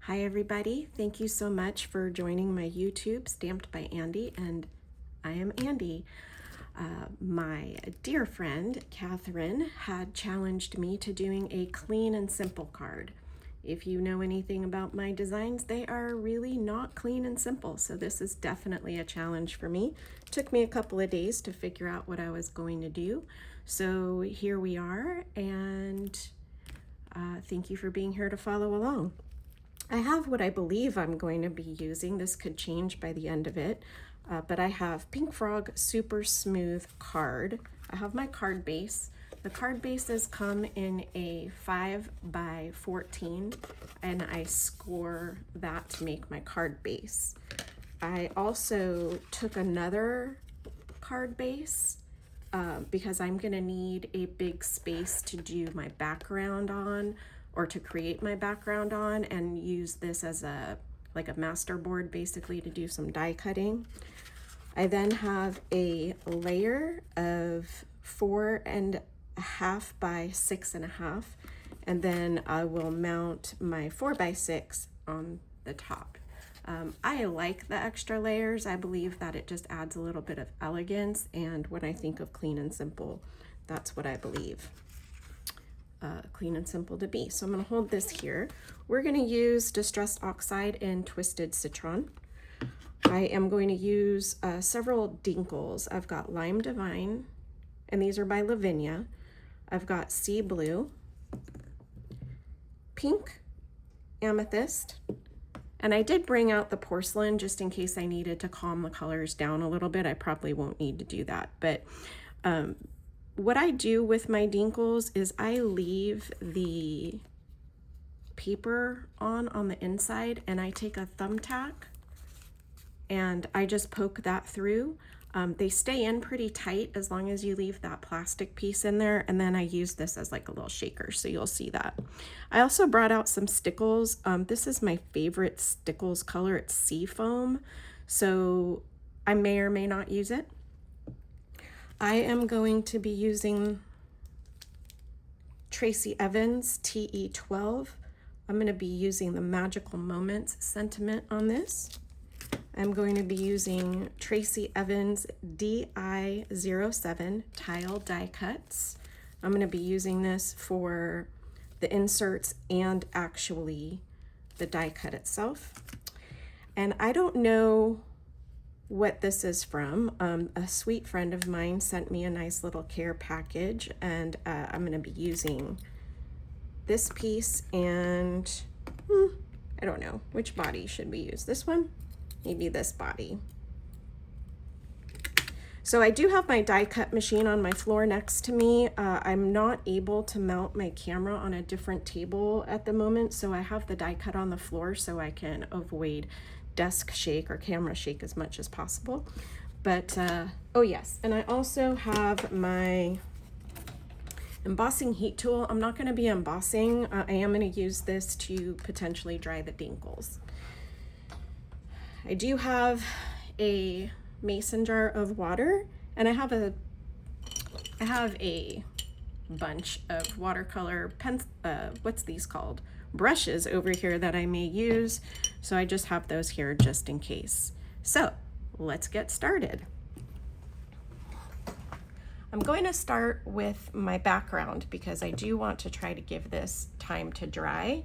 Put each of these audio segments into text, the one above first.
Hi everybody, thank you so much for joining my YouTube Stamped by Andy, and I am Andy. My dear friend Katherine had challenged me to doing a clean and simple card. If you know anything about my designs, they are really not clean and simple, so this is definitely a challenge for me. It took me a couple of days to figure out what I was going to do, so here we are, and thank you for being here to follow along. I have what I believe I'm going to be using. This could change by the end of it, but I have Pink Frog Super Smooth card. I have my card base. The card bases come in a 5x14, and I score that to make my card base. I also took another card base because I'm going to need a big space to do my background on, or to create my background on, and use this as a master board basically to do some die cutting. I then have a layer of 4.5 by 6.5, and then I will mount my 4x6 on the top. I like the extra layers. I believe that it just adds a little bit of elegance, and when I think of clean and simple, that's what I believe clean and simple to be. So I'm going to hold this here. We're going to use Distressed Oxide and Twisted Citron. I am going to use several Dinkles. I've got Lime Divine, and these are by Lavinia. I've got Sea Blue, Pink, Amethyst, and I did bring out the porcelain just in case I needed to calm the colors down a little bit. I probably won't need to do that, but what I do with my Dinkles is I leave the paper on the inside, and I take a thumbtack and I just poke that through. They stay in pretty tight as long as you leave that plastic piece in there, and then I use this as like a little shaker, so you'll see that. I also brought out some stickles. This is my favorite stickles color. It's Seafoam, so I may or may not use it. I am going to be using Tracy Evans TE12. I'm going to be using the Magical Moments sentiment on this. I'm going to be using Tracy Evans DI07 tile die cuts. I'm going to be using this for the inserts and actually the die cut itself. And I don't know what this is from. A sweet friend of mine sent me a nice little care package, and I'm going to be using this piece, and I don't know which body should we use. This one, maybe this body. So I do have my die cut machine on my floor next to me. I'm not able to mount my camera on a different table at the moment, so I have the die cut on the floor so I can avoid desk shake or camera shake as much as possible. But oh yes, and I also have my embossing heat tool. I'm not going to be embossing. I am going to use this to potentially dry the Dinkles. I do have a mason jar of water, and I have a bunch of watercolor pens, what's these called? Brushes over here that I may use, so I just have those here just in case. So let's get started. I'm going to start with my background because I do want to try to give this time to dry.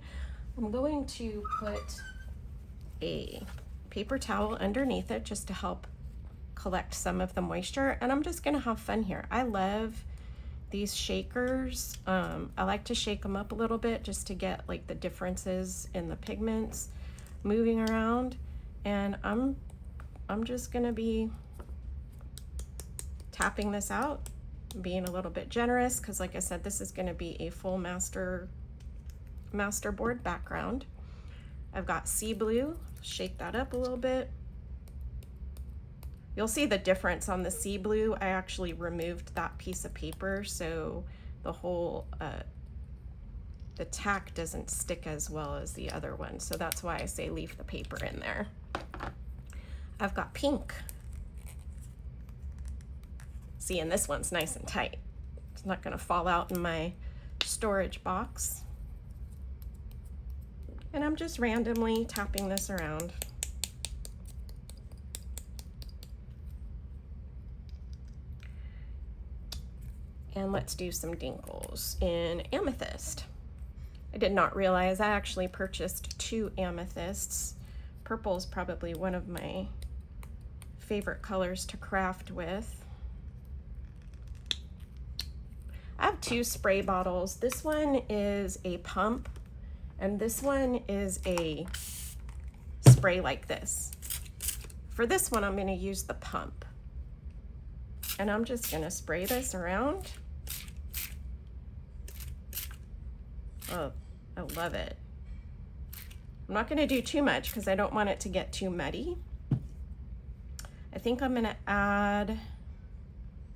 I'm going to put a paper towel underneath it just to help collect some of the moisture, and I'm just going to have fun here. I love these shakers. I like to shake them up a little bit just to get like the differences in the pigments moving around, and I'm just gonna be tapping this out, being a little bit generous because, like I said, this is going to be a full master board background. I've got Sea Blue. Shake that up a little bit. You'll see the difference on the Sea Blue. I actually removed that piece of paper, so the whole the tack doesn't stick as well as the other one, so that's why I say leave the paper in there. I've got Pink. See, and this one's nice and tight. It's not going to fall out in my storage box. And I'm just randomly tapping this around. And let's do some Dinkles in Amethyst. I did not realize I actually purchased 2 amethysts. Purple is probably one of my favorite colors to craft with. I have 2 spray bottles. This one is a pump, and this one is a spray like this. For this one, I'm going to use the pump. And I'm just going to spray this around. Oh, I love it. I'm not going to do too much because I don't want it to get too muddy. I think I'm going to add,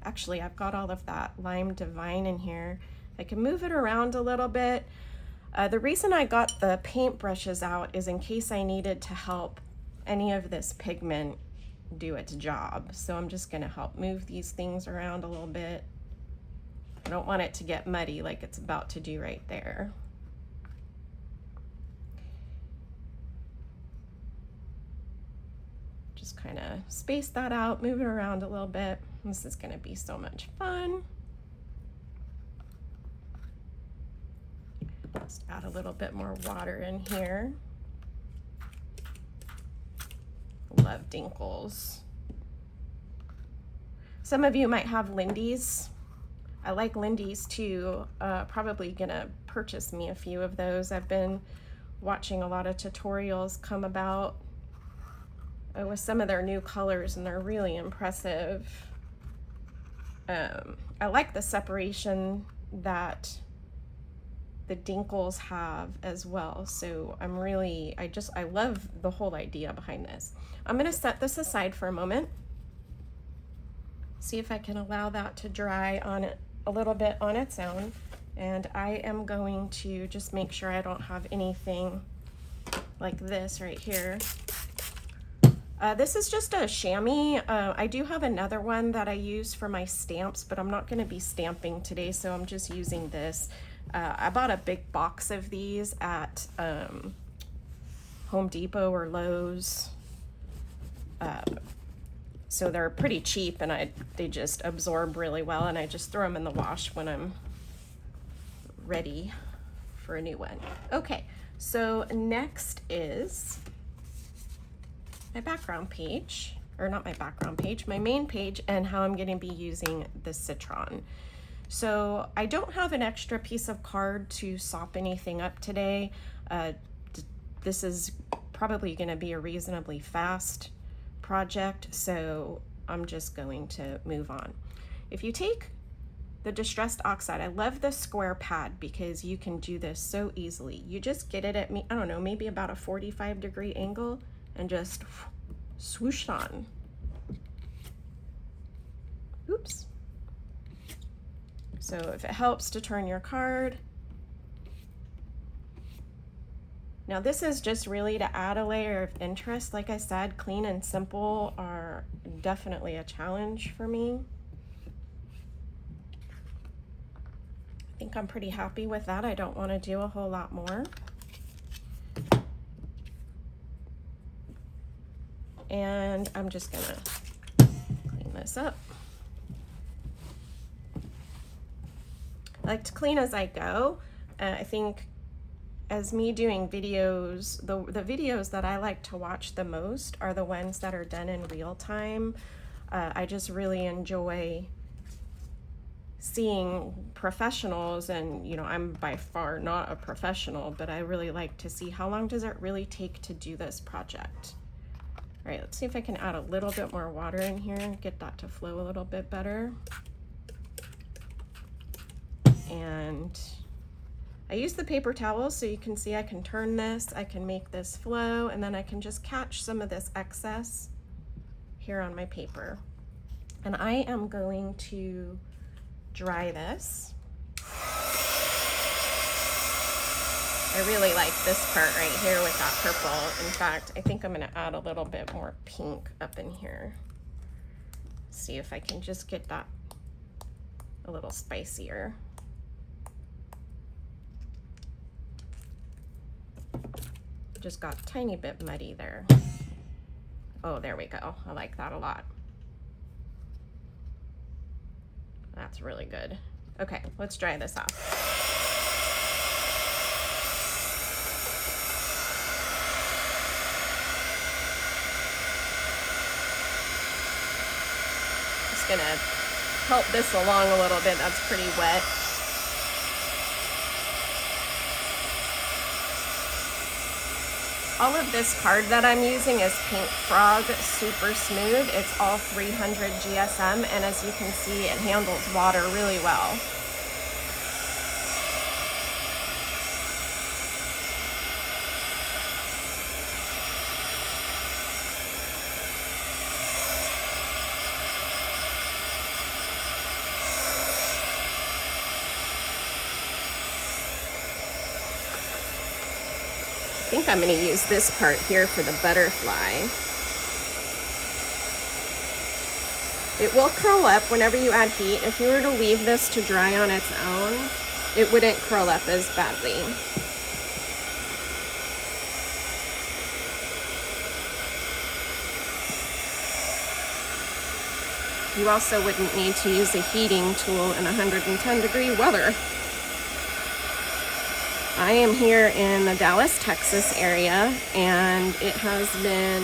actually I've got all of that Lime Divine in here. I can move it around a little bit. The reason I got the paint brushes out is in case I needed to help any of this pigment do its job. So I'm just going to help move these things around a little bit. I don't want it to get muddy like it's about to do right there. Just kind of space that out, move it around a little bit. This is going to be so much fun. Just add a little bit more water in here. Love Dinkles. Some of you might have Lindy's. I like Lindy's too. Probably gonna purchase me a few of those. I've been watching a lot of tutorials come about with some of their new colors, and they're really impressive. I like the separation that the Dinkles have as well. So I'm really, I love the whole idea behind this. I'm gonna set this aside for a moment. See if I can allow that to dry on it a little bit on its own. And I am going to just make sure I don't have anything like this right here. This is just a chamois. I do have another one that I use for my stamps, but I'm not gonna be stamping today, so I'm just using this. I bought a big box of these at Home Depot or Lowe's. So they're pretty cheap, and they just absorb really well, and I just throw them in the wash when I'm ready for a new one. Okay, so next is my background page, or not my background page, my main page, and how I'm going to be using the Citron. So I don't have an extra piece of card to sop anything up today. This is probably going to be a reasonably fast project, so I'm just going to move on. If you take the Distressed Oxide, I love the square pad because you can do this so easily. You just get it at, I don't know, maybe about a 45-degree angle and just swoosh on. Oops. So if it helps to turn your card. Now this is just really to add a layer of interest. Like I said, clean and simple are definitely a challenge for me. I think I'm pretty happy with that. I don't want to do a whole lot more. And I'm just gonna clean this up. I like to clean as I go. I think as me doing videos, the videos that I like to watch the most are the ones that are done in real time. I just really enjoy seeing professionals, and you know, I'm by far not a professional, but I really like to see how long does it really take to do this project. All right, let's see if I can add a little bit more water in here and get that to flow a little bit better. And I use the paper towel so you can see I can turn this, I can make this flow, and then I can just catch some of this excess here on my paper. And I am going to dry this. I really like this part right here with that purple. In fact, I think I'm going to add a little bit more pink up in here. See if I can just get that a little spicier. just got a tiny bit muddy there. Oh, there we go. I like that a lot. That's really good. Okay, let's dry this off. Just gonna help this along a little bit. That's pretty wet. All of this card that I'm using is Pink Frog Super Smooth. It's all 300 GSM, and as you can see, it handles water really well. I think I'm going to use this part here for the butterfly. It will curl up whenever you add heat. If you were to leave this to dry on its own, it wouldn't curl up as badly. You also wouldn't need to use a heating tool in 110-degree weather. I am here in the Dallas, Texas area, and it has been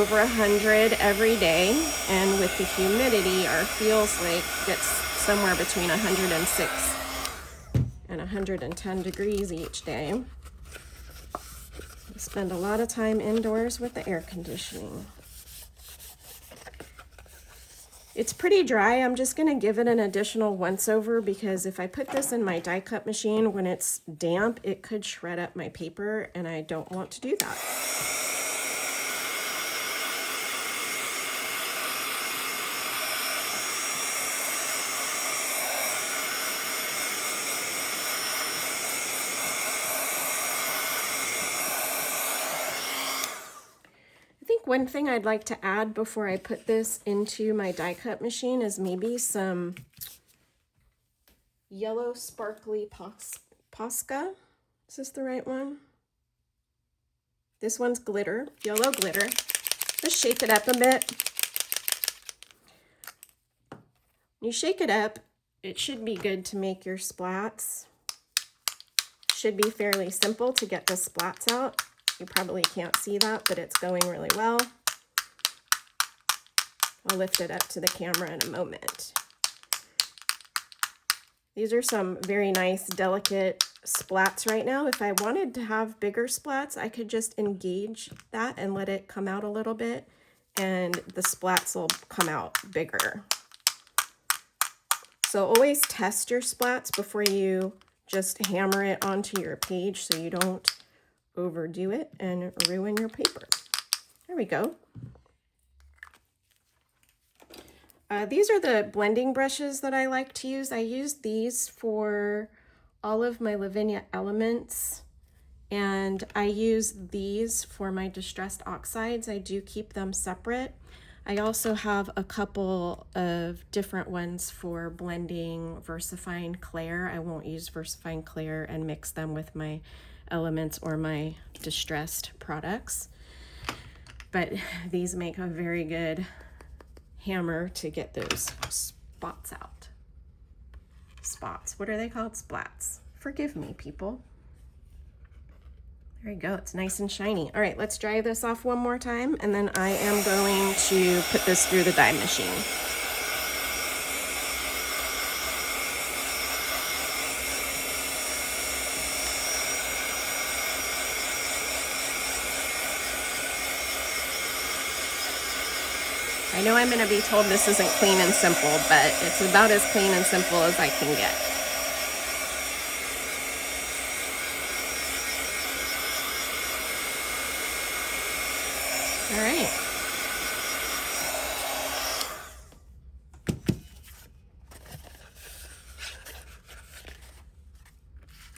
over 100 every day, and with the humidity, our feels like gets somewhere between 106 and 110 degrees each day. We spend a lot of time indoors with the air conditioning. It's pretty dry. I'm just going to give it an additional once over, because if I put this in my die cut machine when it's damp, it could shred up my paper, and I don't want to do that. One thing I'd like to add before I put this into my die cut machine is maybe some yellow sparkly Posca. Is this the right one? This one's glitter, yellow glitter. Just shake it up a bit. When you shake it up, it should be good to make your splats. Should be fairly simple to get the splats out. You probably can't see that, but it's going really well. I'll lift it up to the camera in a moment. These are some very nice, delicate splats right now. If I wanted to have bigger splats, I could just engage that and let it come out a little bit, and the splats will come out bigger. So always test your splats before you just hammer it onto your page so you don't overdo it and ruin your paper. There we go. These are the blending brushes that I like to use. I use these for all of my Lavinia elements, and I use these for my distressed oxides. I do keep them separate. I also have a couple of different ones for blending Versafine Clair. I won't use Versafine Clair and mix them with my elements or my distressed products, but these make a very good hammer to get those spots out. Spots, what are they called? Splats. Forgive me, people. There you go, it's nice and shiny. All right, let's dry this off one more time, and then I am going to put this through the die machine. I know I'm going to be told this isn't clean and simple, but it's about as clean and simple as I can get. All right.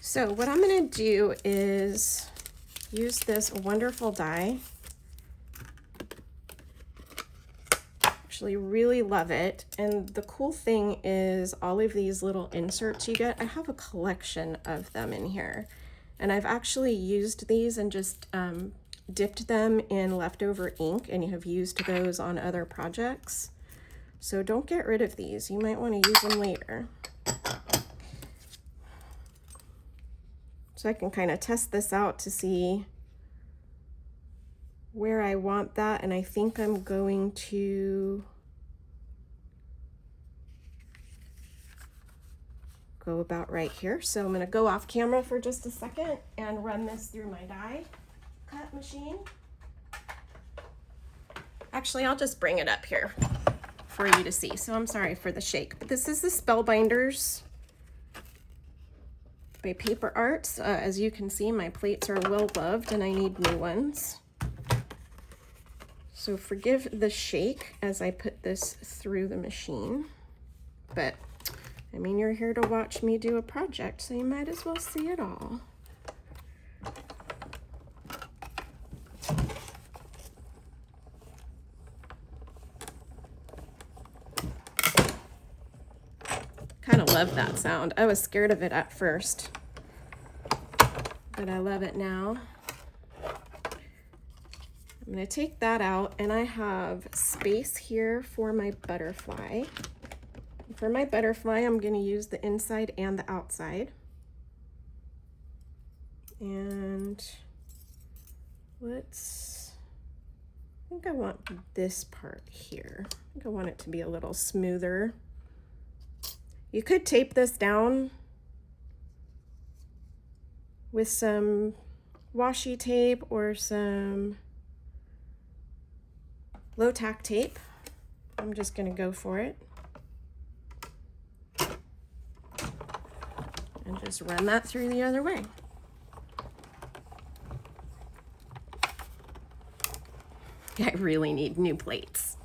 So what I'm going to do is use this wonderful die. Really love it, and the cool thing is all of these little inserts you get. I have a collection of them in here, And I've actually used these and just dipped them in leftover ink and have used those on other projects. So don't get rid of these. You might want to use them later. So I can kind of test this out to see where I want that, and I think I'm going to go about right here. So I'm going to go off camera for just a second and run this through my die cut machine. Actually, I'll just bring it up here for you to see. So I'm sorry for the shake, but this is the Spellbinders by Paper Arts. As you can see, my plates are well loved and I need new ones. So forgive the shake as I put this through the machine, but I mean, you're here to watch me do a project, so you might as well see it all. Kind of love that sound. I was scared of it at first, but I love it now. I'm going to take that out, and I have space here for my butterfly. For my butterfly, I'm going to use the inside and the outside. And I think I want this part here. I think I want it to be a little smoother. You could tape this down with some washi tape or some low tack tape. I'm just going to go for it and just run that through the other way. I really need new plates.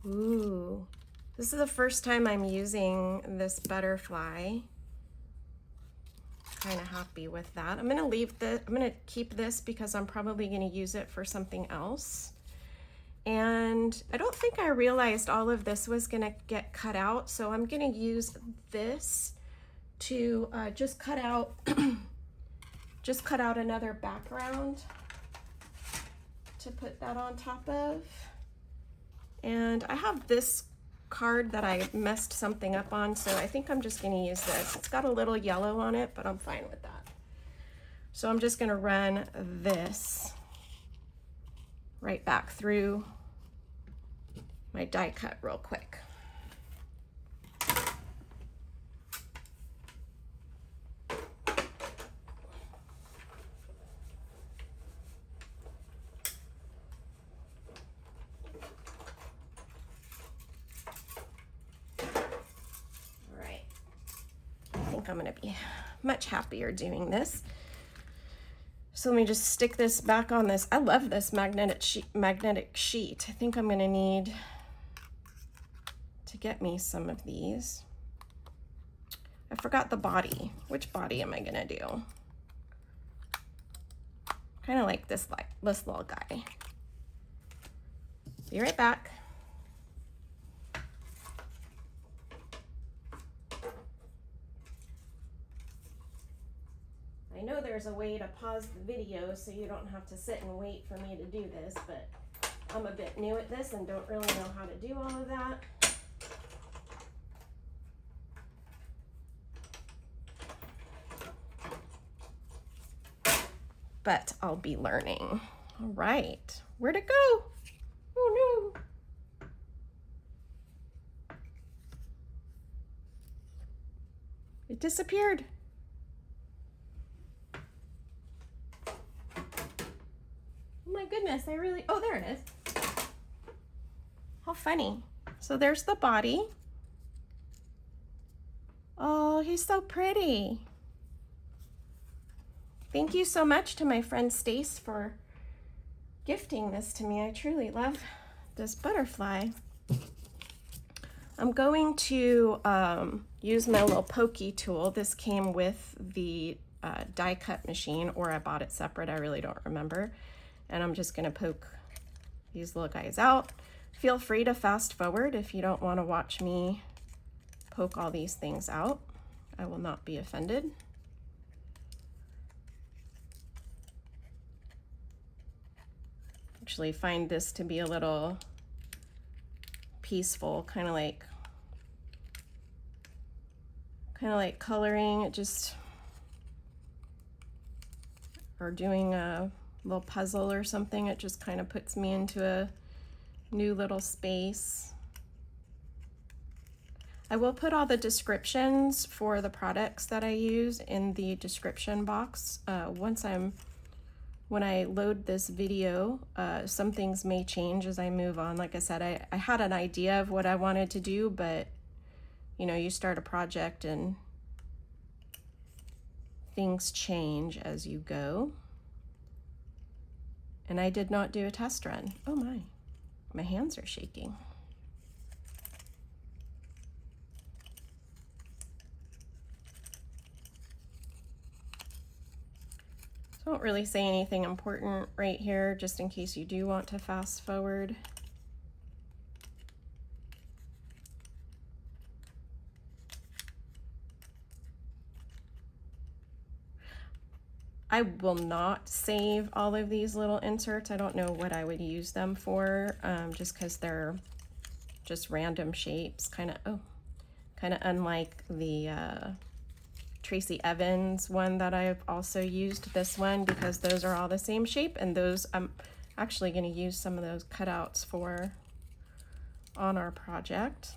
Ooh, this is the first time I'm using this butterfly. Kind of happy with that. I'm gonna keep this because I'm probably gonna use it for something else. And I don't think I realized all of this was gonna get cut out, so I'm gonna use this to just cut out another background to put that on top of. And I have this card that I messed something up on, so I think I'm just going to use this. It's got a little yellow on it, but I'm fine with that. So I'm just going to run this right back through my die cut real quick. I'm going to be much happier doing this. So let me just stick this back on this. I love this magnetic sheet. I think I'm going to need to get me some of these. I forgot the body. Which body am I going to do? Kind of like this little guy. Be right back. I know there's a way to pause the video so you don't have to sit and wait for me to do this, but I'm a bit new at this and don't really know how to do all of that. But I'll be learning. All right, where'd it go? Oh no. It disappeared. My goodness, oh, there it is. How funny. So there's the body. Oh, he's so pretty. Thank you so much to my friend Stace for gifting this to me. I truly love this butterfly. I'm going to use my little pokey tool. This came with the die cut machine, or I bought it separate, I really don't remember. And I'm just gonna poke these little guys out. Feel free to fast forward if you don't want to watch me poke all these things out. I will not be offended. Actually find this to be a little peaceful, kind of like coloring. It just, or doing a little puzzle or something. It just kind of puts me into a new little space. I will put all the descriptions for the products that I use in the description box. When I load this video, some things may change as I move on. Like I said, I had an idea of what I wanted to do, but you know, you start a project and things change as you go. And I did not do a test run. Oh my hands are shaking. So I won't really say anything important right here, just in case you do want to fast forward. I will not save all of these little inserts. I don't know what I would use them for, just because they're just random shapes, kind of unlike the Tracy Evans one that I've also used, this one, because those are all the same shape, and those I'm actually going to use some of those cutouts for on our project.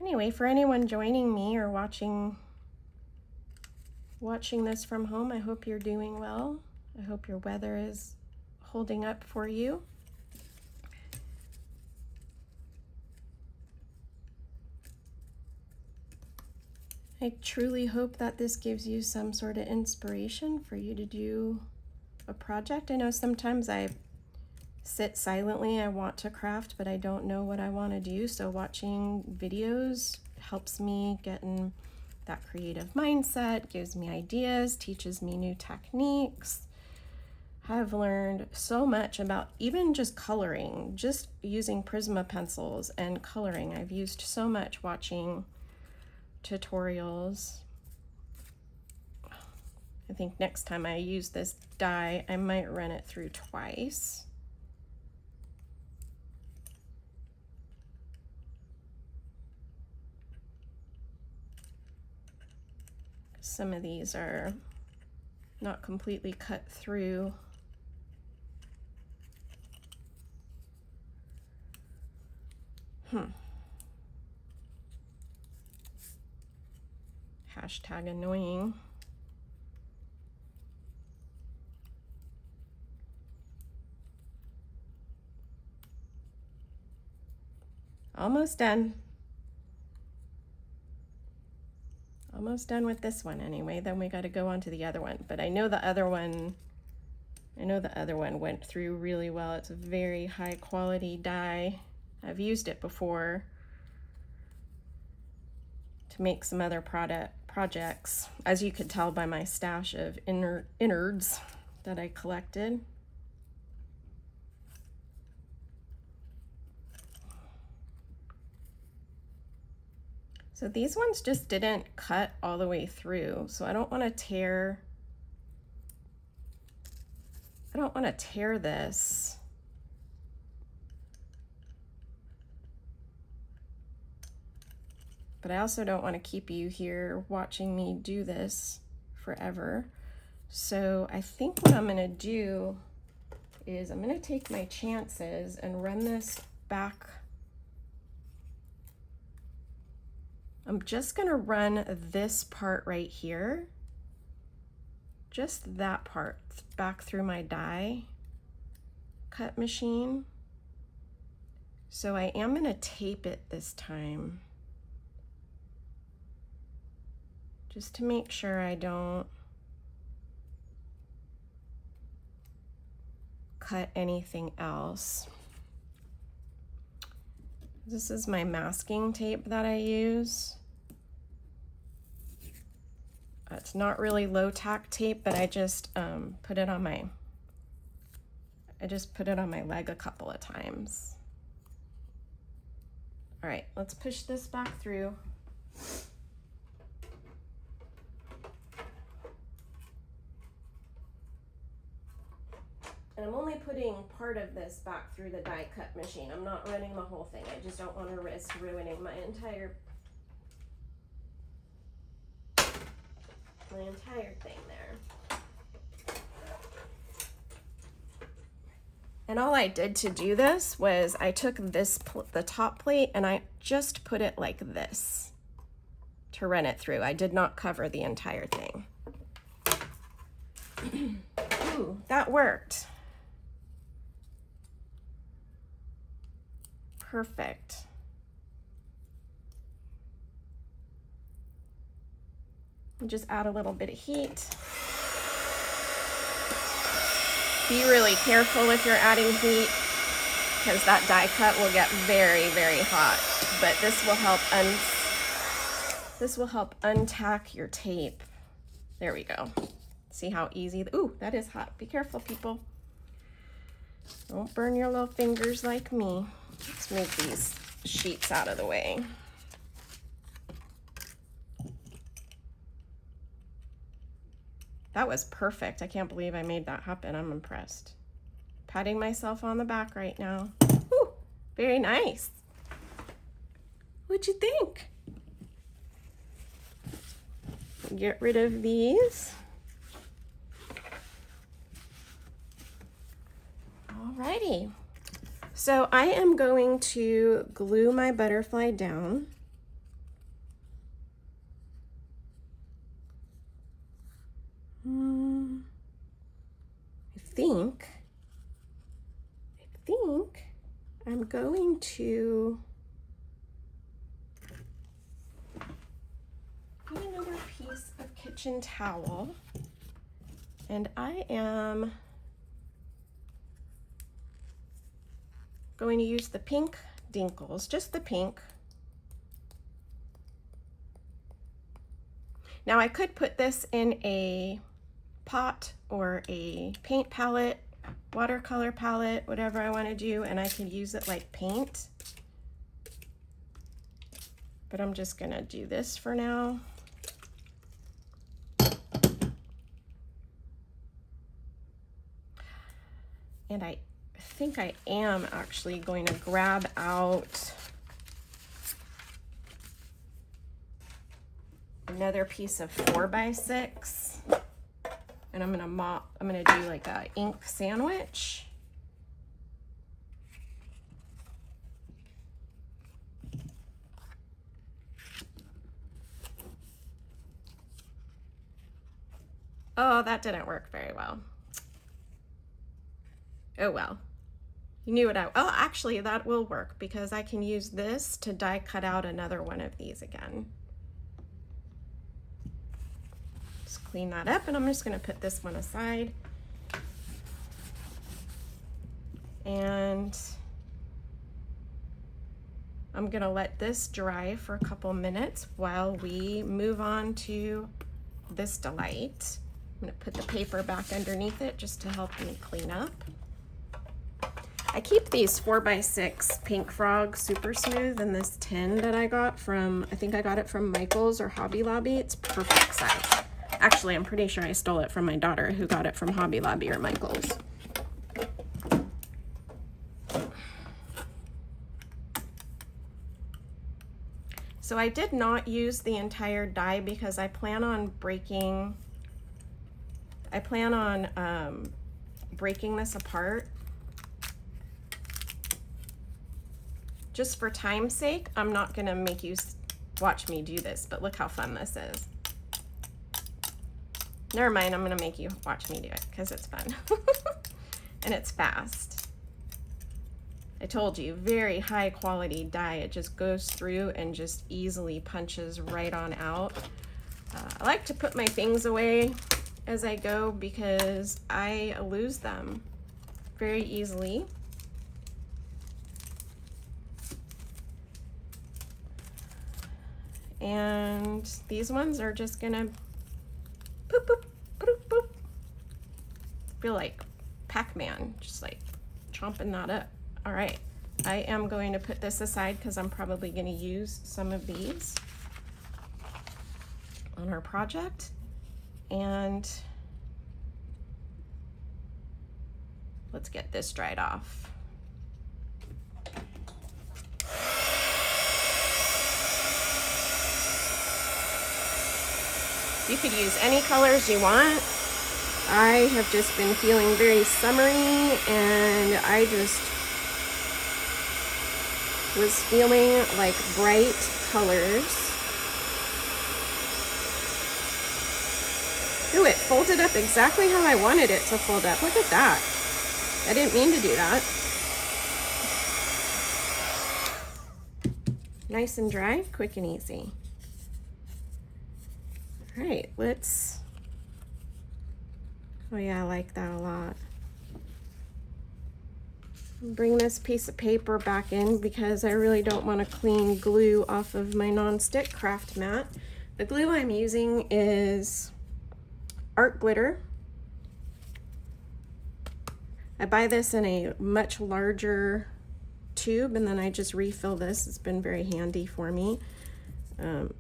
Anyway, for anyone joining me or watching this from home, I hope you're doing well. I hope your weather is holding up for you. I truly hope that this gives you some sort of inspiration for you to do a project. I know sometimes I sit silently, I want to craft, but I don't know what I want to do. So watching videos helps me get in that creative mindset, gives me ideas, teaches me new techniques. I've learned so much about even just coloring, just using Prisma pencils and coloring. I've used so much watching tutorials. I think next time I use this die, I might run it through twice. Some of these are not completely cut through. Hashtag annoying. Almost done. Almost done with this one anyway. Then we got to go on to the other one. But I know the other one went through really well. It's a very high quality die. I've used it before to make some other projects, as you could tell by my stash of innards that I collected. So these ones just didn't cut all the way through, so I don't want to tear this. But I also don't want to keep you here watching me do this forever. So I think what I'm going to do is I'm going to take my chances and run this back. I'm just going to run this part right here, just that part, back through my die cut machine. So I am going to tape it this time, just to make sure I don't cut anything else. This is my masking tape that I use. It's not really low tack tape, but I just put it on my leg a couple of times. All right, let's push this back through. And I'm only putting part of this back through the die cut machine. I'm not running the whole thing. I just don't want to risk ruining my entire thing there. And all I did to do this was I took the top plate and I just put it like this to run it through. I did not cover the entire thing. Ooh, that worked. Perfect. And just add a little bit of heat. Be really careful if you're adding heat, because that die cut will get very, very hot. But this will help untack your tape. There we go. See how easy? Ooh, that is hot. Be careful, people. Don't burn your little fingers like me. Let's move these sheets out of the way. That was perfect. I can't believe I made that happen. I'm impressed. Patting myself on the back right now. Whew, very nice. What'd you think? Get rid of these. Alrighty. So I am going to glue my butterfly down. I think I'm going to get another piece of kitchen towel, and I am going to use the pink Dinkles, just the pink. Now I could put this in a pot or a paint palette, watercolor palette, whatever I want to do, and I can use it like paint. But I'm just going to do this for now. And I think I am actually going to grab out another piece of 4x6, and I'm gonna do like a ink sandwich. Oh, that didn't work very well. Oh well. You knew what oh, actually that will work, because I can use this to die cut out another one of these again. Just clean that up, and I'm just going to put this one aside. And I'm going to let this dry for a couple minutes while we move on to this delight. I'm going to put the paper back underneath it just to help me clean up. I keep these 4x6 Pink Frog Super Smooth in this tin that I got from, I think I got it from Michael's or Hobby Lobby. It's perfect size. Actually, I'm pretty sure I stole it from my daughter, who got it from Hobby Lobby or Michael's. So I did not use the entire die because I plan on breaking this apart. Just for time's sake, I'm not gonna make you watch me do this, but look how fun this is. Never mind, I'm gonna make you watch me do it because it's fun. And it's fast. I told you, very high quality die. It just goes through and just easily punches right on out. I like to put my things away as I go because I lose them very easily. And these ones are just gonna boop, boop, boop, boop. Feel like Pac-Man, just like chomping that up. All right, I am going to put this aside because I'm probably going to use some of these on our project. And let's get this dried off. You could use any colors you want. I have just been feeling very summery, and I just was feeling like bright colors. Ooh, it folded up exactly how I wanted it to fold up. Look at that. I didn't mean to do that. Nice and dry, quick and easy. All right, let's, oh yeah, I like that a lot. Bring this piece of paper back in because I really don't want to clean glue off of my non-stick craft mat. The glue I'm using is art glitter. I buy this in a much larger tube and then I just refill this. It's been very handy for me.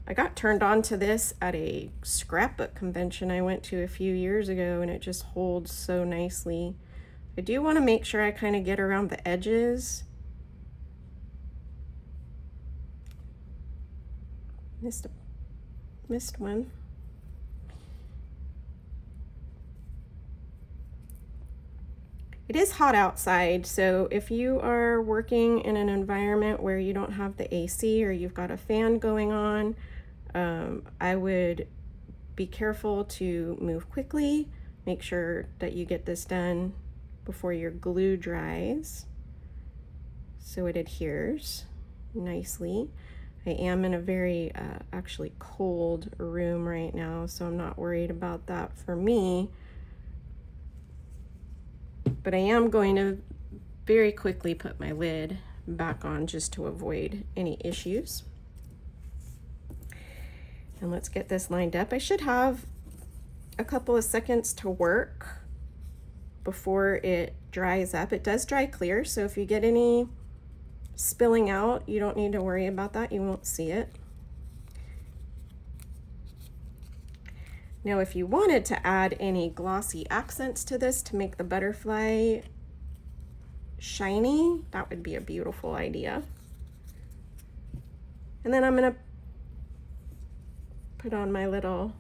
I got turned on to this at a scrapbook convention I went to a few years ago, and it just holds so nicely. I do want to make sure I kind of get around the edges. Missed one. It is hot outside, so if you are working in an environment where you don't have the AC or you've got a fan going on, I would be careful to move quickly. Make sure that you get this done before your glue dries so it adheres nicely. I am in a very actually cold room right now, so I'm not worried about that for me. But I am going to very quickly put my lid back on just to avoid any issues. And let's get this lined up. I should have a couple of seconds to work before it dries up. It does dry clear, so if you get any spilling out, you don't need to worry about that. You won't see it. Now, if you wanted to add any glossy accents to this to make the butterfly shiny, that would be a beautiful idea. And then I'm gonna put on my little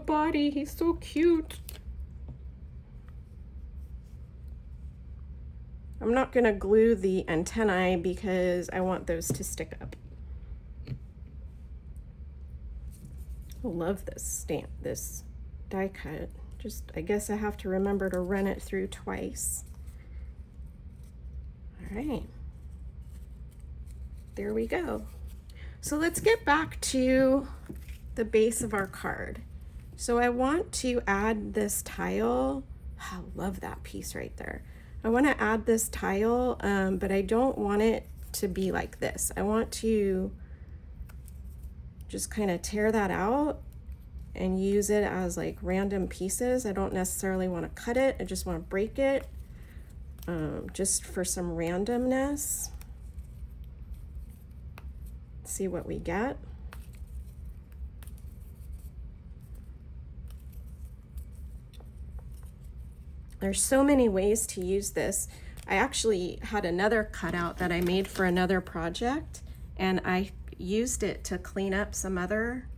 body. He's so cute. I'm not gonna glue the antennae because I want those to stick up. I love this stamp, this die cut. Just, I guess I have to remember to run it through twice. All right, there we go. So let's get back to the base of our card. So I want to add this tile. I love that piece right there. I want to add this tile, but I don't want it to be like this. I want to just kind of tear that out and use it as like random pieces. I don't necessarily want to cut it. I just want to break it just for some randomness. See what we get. There's so many ways to use this. I actually had another cutout that I made for another project, and I used it to clean up some other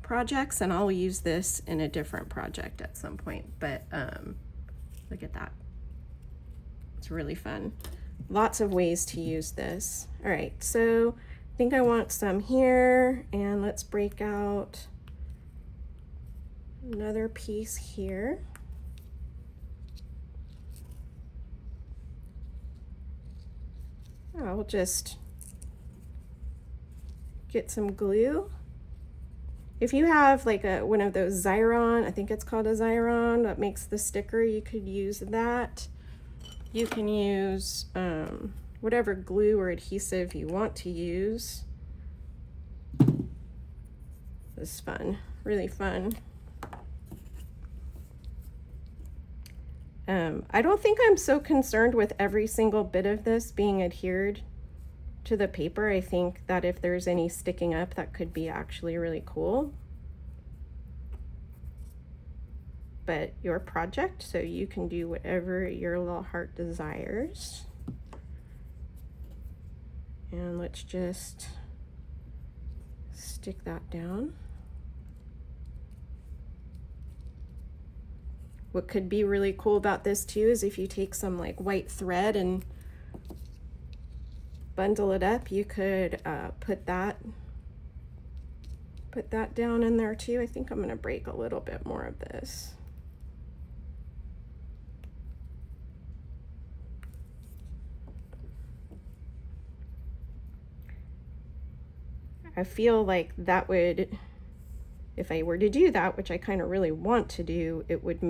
projects, and I'll use this in a different project at some point. But look at that. It's really fun. Lots of ways to use this. All right, so I think I want some here, and let's break out another piece here. I'll just get some glue If you have like one of those Xyron, I think it's called a Xyron, that makes the sticker, you could use that. You can use whatever glue or adhesive you want to use. This is fun, really fun. I don't think I'm so concerned with every single bit of this being adhered to the paper. I think that if there's any sticking up, that could be actually really cool. But your project, so you can do whatever your little heart desires. And let's just stick that down. What could be really cool about this too is if you take some like white thread and bundle it up, you could put that down in there too. I think I'm gonna break a little bit more of this. I feel like that would, if I were to do that, which I kind of really want to do, it would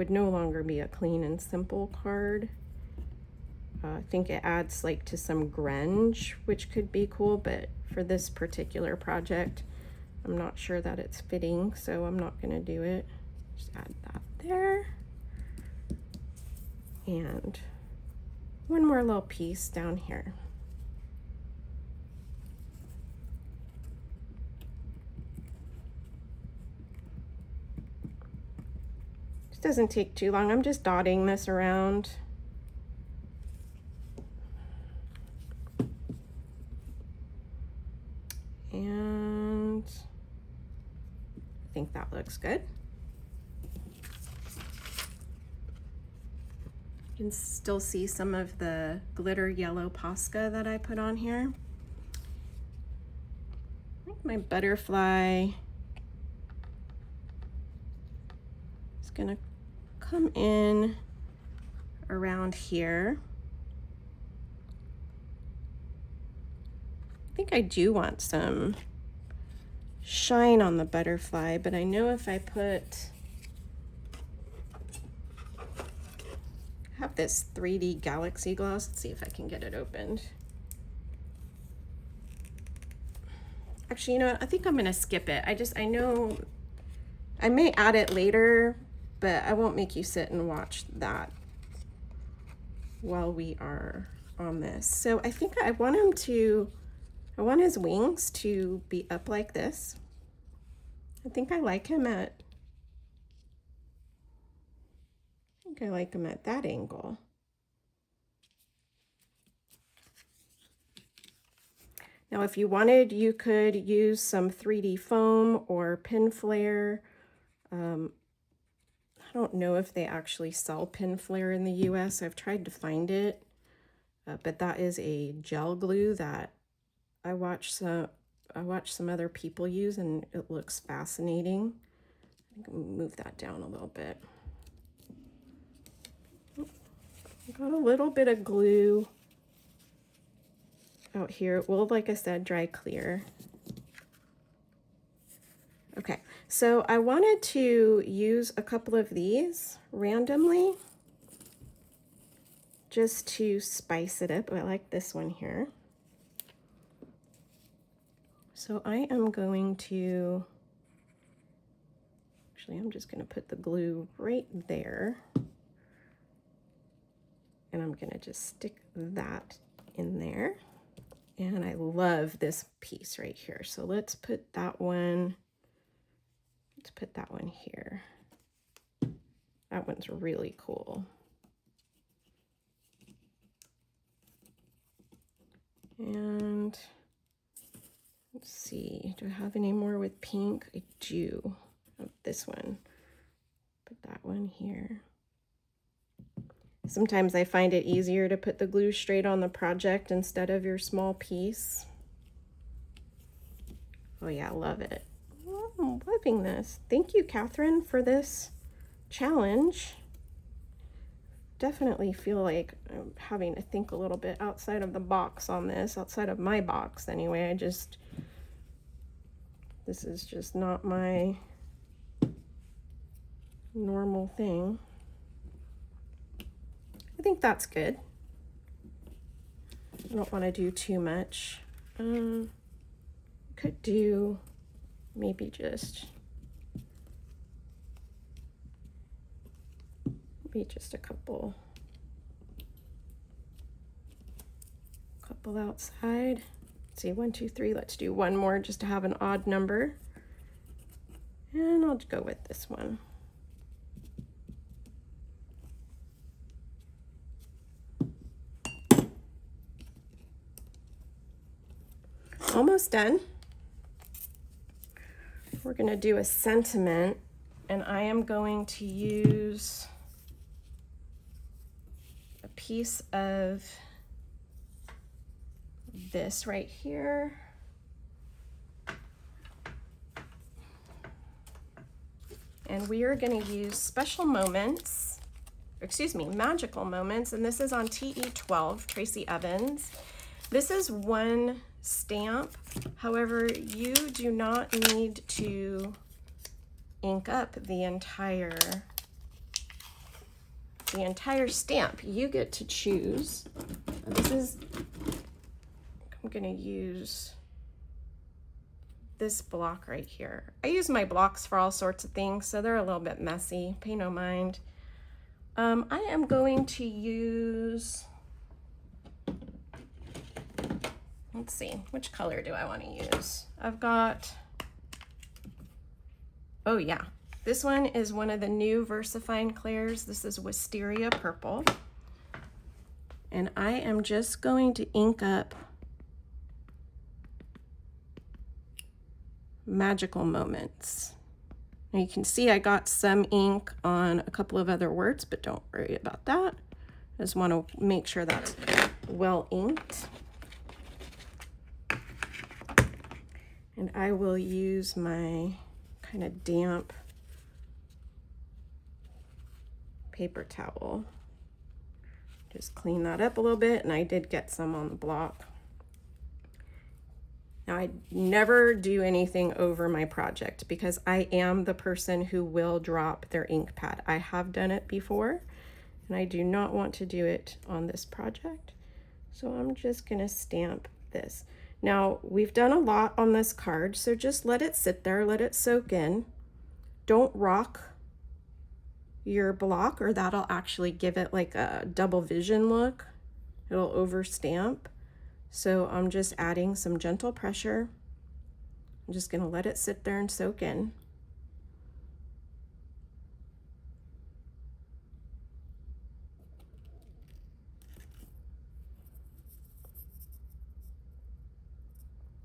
no longer be a clean and simple card. I think it adds like to some grunge, which could be cool, but for this particular project, I'm not sure that it's fitting, so I'm not gonna do it. Just add that there. And one more little piece down here. This doesn't take too long. I'm just dotting this around. And I think that looks good. You can still see some of the glitter yellow Posca that I put on here. I think my butterfly is gonna come in around here. I think I do want some shine on the butterfly, but I know if I put, I have this 3D Galaxy gloss. Let's see if I can get it opened. Actually, you know what? I think I'm gonna skip it. I know I may add it later, but I won't make you sit and watch that while we are on this. So I think I want his wings to be up like this. I think I like him at that angle. Now, if you wanted, you could use some 3D foam or pin flare. I don't know if they actually sell pin flare in the US. I've tried to find it, but that is a gel glue that I watched some other people use, and it looks fascinating. I think I'll move that down a little bit. Got a little bit of glue out here. It will, like I said, dry clear. Okay, so I wanted to use a couple of these randomly just to spice it up. I like this one here. So I am going to, actually, I'm just going to put the glue right there. And I'm going to just stick that in there. And I love this piece right here. So let's put that one, here. That one's really cool. And let's see, do I have any more with pink? I do. This one. Put that one here. Sometimes I find it easier to put the glue straight on the project instead of your small piece. Oh yeah, love it. Oh, I'm loving this. Thank you, Katherine, for this challenge. Definitely feel like I'm having to think a little bit outside of the box on this, outside of my box anyway. I just This is just not my normal thing. I think that's good. I don't want to do too much. Could do maybe just a couple outside. Let's see, 1, 2, 3. Let's do one more just to have an odd number. And I'll go with this one. Almost done. We're going to do a sentiment, and I am going to use a piece of this right here. And we are going to use Special Moments, excuse me, Magical Moments, and this is on TE12, Tracy Evans. This is one stamp. However, you do not need to ink up the entire stamp. You get to choose. This is, I'm going to use this block right here. I use my blocks for all sorts of things, so they're a little bit messy. Pay no mind. I am going to use, let's see, which color do I want to use? I've got, oh yeah, this one is one of the new Versafine Clairs. This is Wisteria Purple. And I am just going to ink up Magical Moments. Now you can see I got some ink on a couple of other words, but don't worry about that. I just want to make sure that's well inked. And I will use my kind of damp paper towel. Just clean that up a little bit, and I did get some on the block. Now, I never do anything over my project because I am the person who will drop their ink pad. I have done it before, and I do not want to do it on this project. So I'm just gonna stamp this. Now, we've done a lot on this card, so just let it sit there, let it soak in. Don't rock your block, or that'll actually give it like a double vision look. It'll overstamp. So I'm just adding some gentle pressure. I'm just gonna let it sit there and soak in.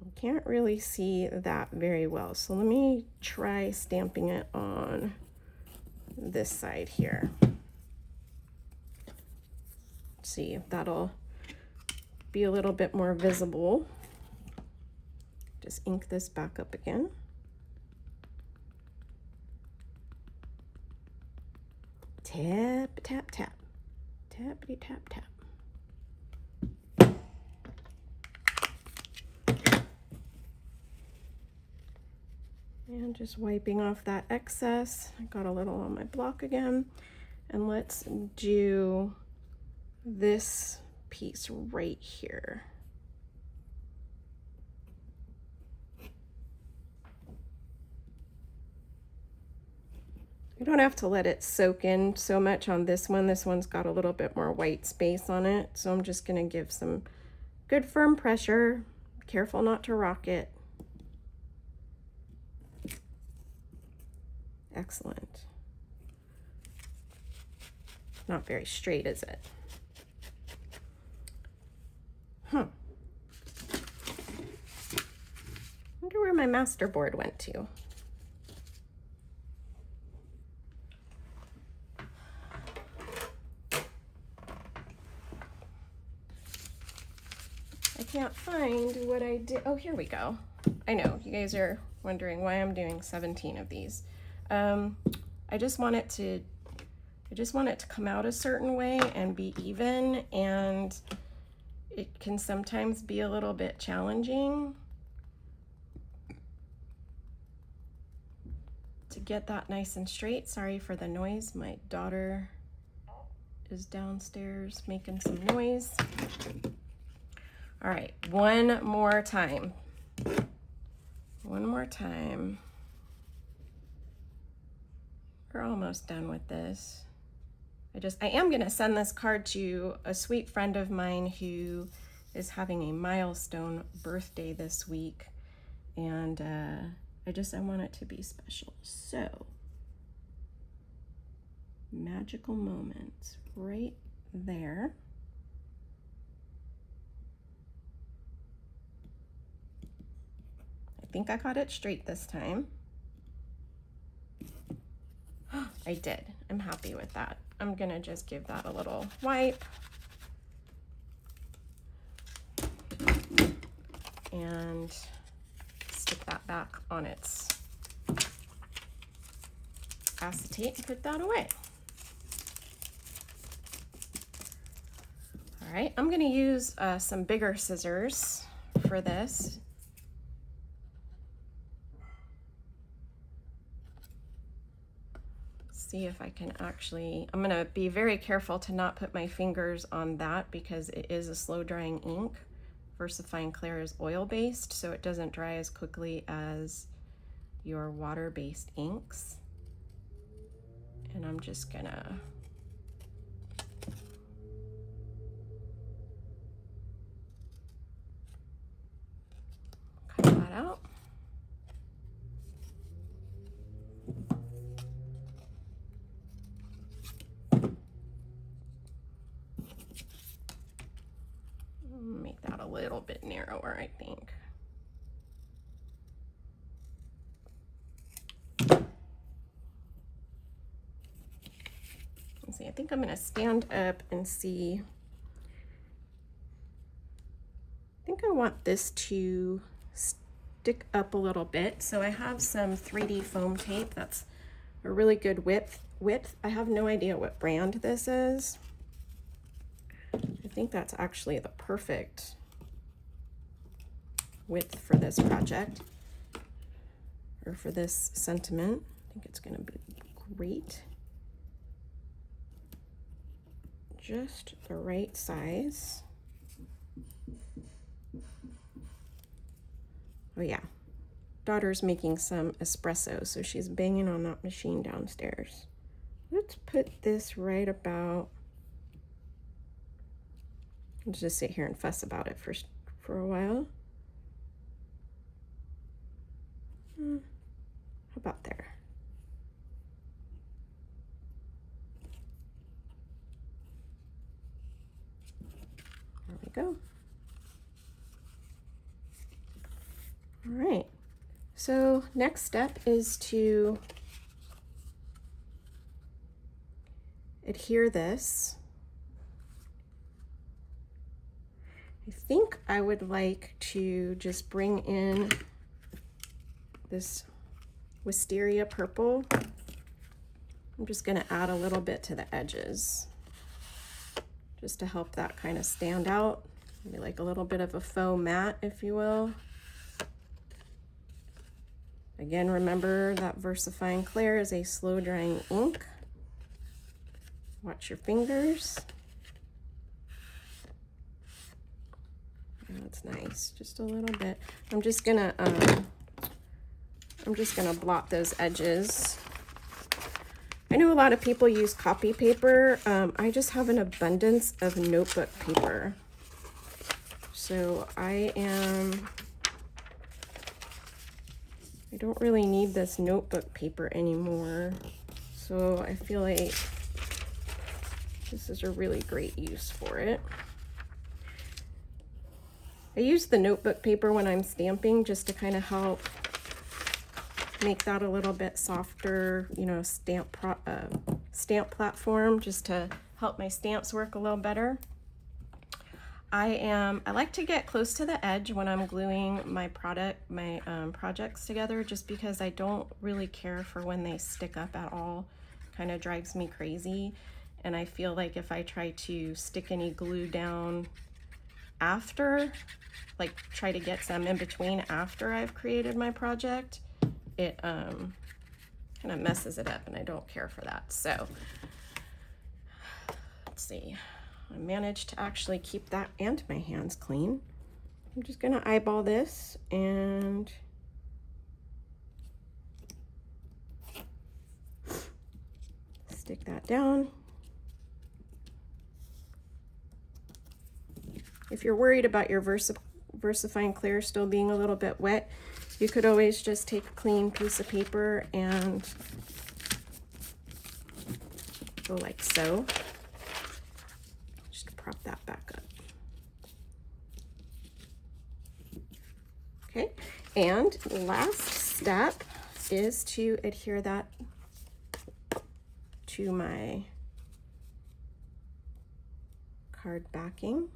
You can't really see that very well, so let me try stamping it on this side here. See if that'll be a little bit more visible. Just ink this back up again. Tap, tap, tap. Tappity, tap, tap. And just wiping off that excess. I got a little on my block again. And let's do this piece right here. You don't have to let it soak in so much on this one. This one's got a little bit more white space on it. So I'm just gonna give some good firm pressure. Careful not to rock it. Excellent. Not very straight, is it? Huh. Wonder where my master board went to. I can't find what I did. Oh, here we go. I know, you guys are wondering why I'm doing 17 of these. I just want it to come out a certain way and be even, and it can sometimes be a little bit challenging. to get that nice and straight. Sorry for the noise. My daughter is downstairs making some noise. All right, one more time. One more time. We're almost done with this. I am gonna send this card to a sweet friend of mine who is having a milestone birthday this week. And I want it to be special. So, magical moments right there. I think I got it straight this time. I did. I'm happy with that. I'm gonna just give that a little wipe. And stick that back on its acetate and put that away. All right, I'm gonna use some bigger scissors for this. See if I can actually, I'm gonna be very careful to not put my fingers on that because it is a slow drying ink. Versafine Clair is oil-based, so it doesn't dry as quickly as your water-based inks. And I'm just gonna cut that out. Make that a little bit narrower, I think. Let's see, I think I'm gonna stand up and see. I think I want this to stick up a little bit. So I have some 3D foam tape that's a really good width. I have no idea what brand this is. I think that's actually the perfect width for this project, or for this sentiment. I think it's going to be great. Just the right size. Oh yeah, daughter's making some espresso, so she's banging on that machine downstairs. Let's put this right about, I'll just sit here and fuss about it for a while. How about there? There we go. All right, so next step is to adhere this. I think I would like to just bring in this Wisteria purple. I'm just going to add a little bit to the edges just to help that kind of stand out. Maybe like a little bit of a faux matte, if you will. Again, remember that Versafine Clair is a slow drying ink. Watch your fingers. That's nice, just a little bit. I'm just gonna blot those edges. I know a lot of people use copy paper. I just have an abundance of notebook paper. So I don't really need this notebook paper anymore. So I feel like this is a really great use for it. I use the notebook paper when I'm stamping just to kind of help make that a little bit softer, you know, stamp platform, just to help my stamps work a little better. I like to get close to the edge when I'm gluing my projects together, just because I don't really care for when they stick up at all. Kind of drives me crazy. And I feel like if I try to stick any glue down after, like try to get some in between after I've created my project, it kind of messes it up, and I don't care for that. So let's see. I managed to actually keep that and my hands clean. I'm just gonna eyeball this and stick that down. If you're worried about your Versafine Clair still being a little bit wet, you could always just take a clean piece of paper and go like so. Just prop that back up. Okay, and last step is to adhere that to my card backing.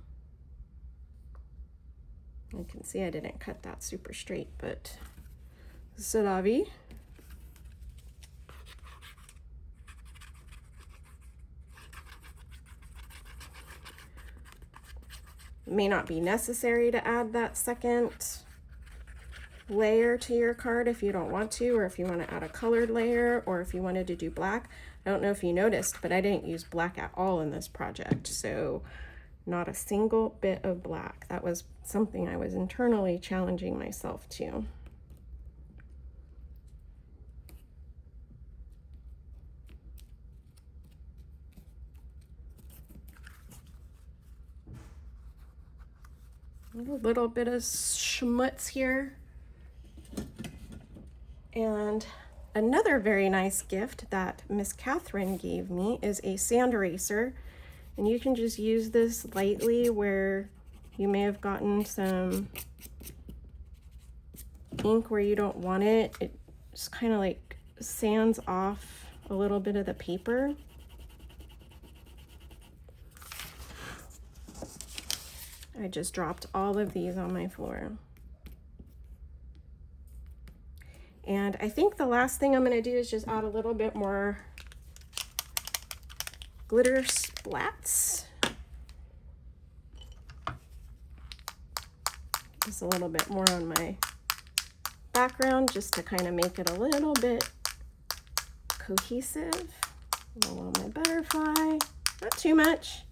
You can see I didn't cut that super straight, but c'est la vie. It may not be necessary to add that second layer to your card if you don't want to, or if you want to add a colored layer, or if you wanted to do black. I don't know if you noticed, but I didn't use black at all in this project, so not a single bit of black. That was something I was internally challenging myself to. A little bit of schmutz here. And another very nice gift that Miss Katherine gave me is a sand eraser. And you can just use this lightly where you may have gotten some ink where you don't want it. It just kind of like sands off a little bit of the paper. I just dropped all of these on my floor. And I think the last thing I'm going to do is just add a little bit more glitter splats. Just a little bit more on my background just to kind of make it a little bit cohesive. Along my butterfly, not too much.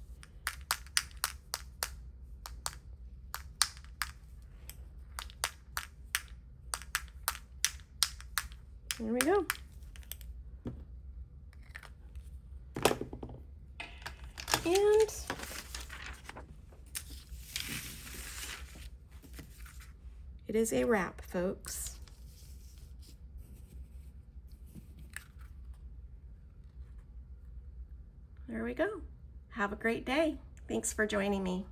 There we go. And it is a wrap, folks. There we go. Have a great day. Thanks for joining me.